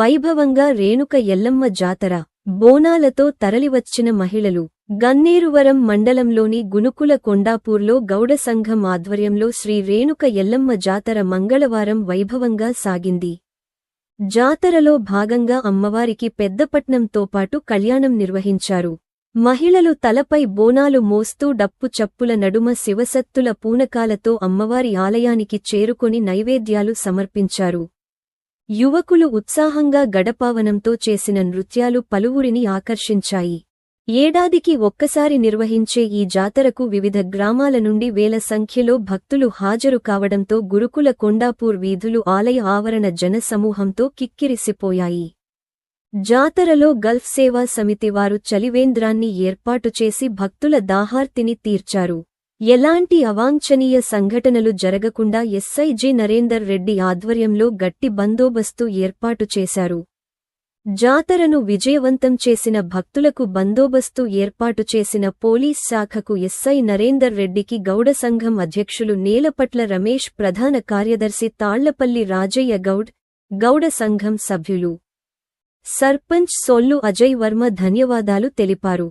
వైభవంగా రేణుక ఎల్లమ్మ జాతర బోనాలతో తరలివచ్చిన మహిళలు గన్నేరువరం మండలంలోని గునుకుల కొండాపూర్లో గౌడ సంఘం ఆధ్వర్యంలో శ్రీ రేణుక ఎల్లమ్మ జాతర మంగళవారం వైభవంగా సాగింది. జాతరలో భాగంగా అమ్మవారికి పెద్దపట్నంతో పాటు కళ్యాణం నిర్వహించారు. మహిళలు తలపై బోనాలు మోస్తూ డప్పు చప్పుల నడుమ శివసత్తుల పూనకాలతో అమ్మవారి ఆలయానికి చేరుకొని నైవేద్యాలు సమర్పించారు. యువకులు ఉత్సాహంగా గడపావనంతో చేసిన నృత్యాలు పలువురిని ఆకర్షించాయి. ఏడాదికి ఒక్కసారి నిర్వహించే ఈ జాతరకు వివిధ గ్రామాల నుండి వేల సంఖ్యలో భక్తులు హాజరు కావడంతో గురుకుల కొండాపూర్ వీధులు ఆలయ ఆవరణ జనసమూహంతో కిక్కిరిసిపోయాయి. జాతరలో గల్ఫ్ సేవా సమితి వారు చలివేంద్రాన్ని ఏర్పాటు చేసి భక్తుల దాహార్తిని తీర్చారు. ఎలాంటి అవాంఛనీయ సంఘటనలు జరగకుండా ఎస్ఐ జి నరేందర్ రెడ్డి ఆధ్వర్యంలో గట్టి బందోబస్తు ఏర్పాటు చేశారు. జాతరను విజయవంతం చేసిన భక్తులకు బందోబస్తు ఏర్పాటు చేసిన పోలీస్ శాఖకు ఎస్ఐ నరేందర్ రెడ్డికి గౌడ సంఘం అధ్యక్షులు నేలపట్ల రమేష్, ప్రధాన కార్యదర్శి తాళ్లపల్లి రాజయ్య గౌడ్, గౌడ సంఘం సభ్యులు, సర్పంచ్ సొల్లు అజయ్ వర్మ ధన్యవాదాలు తెలిపారు.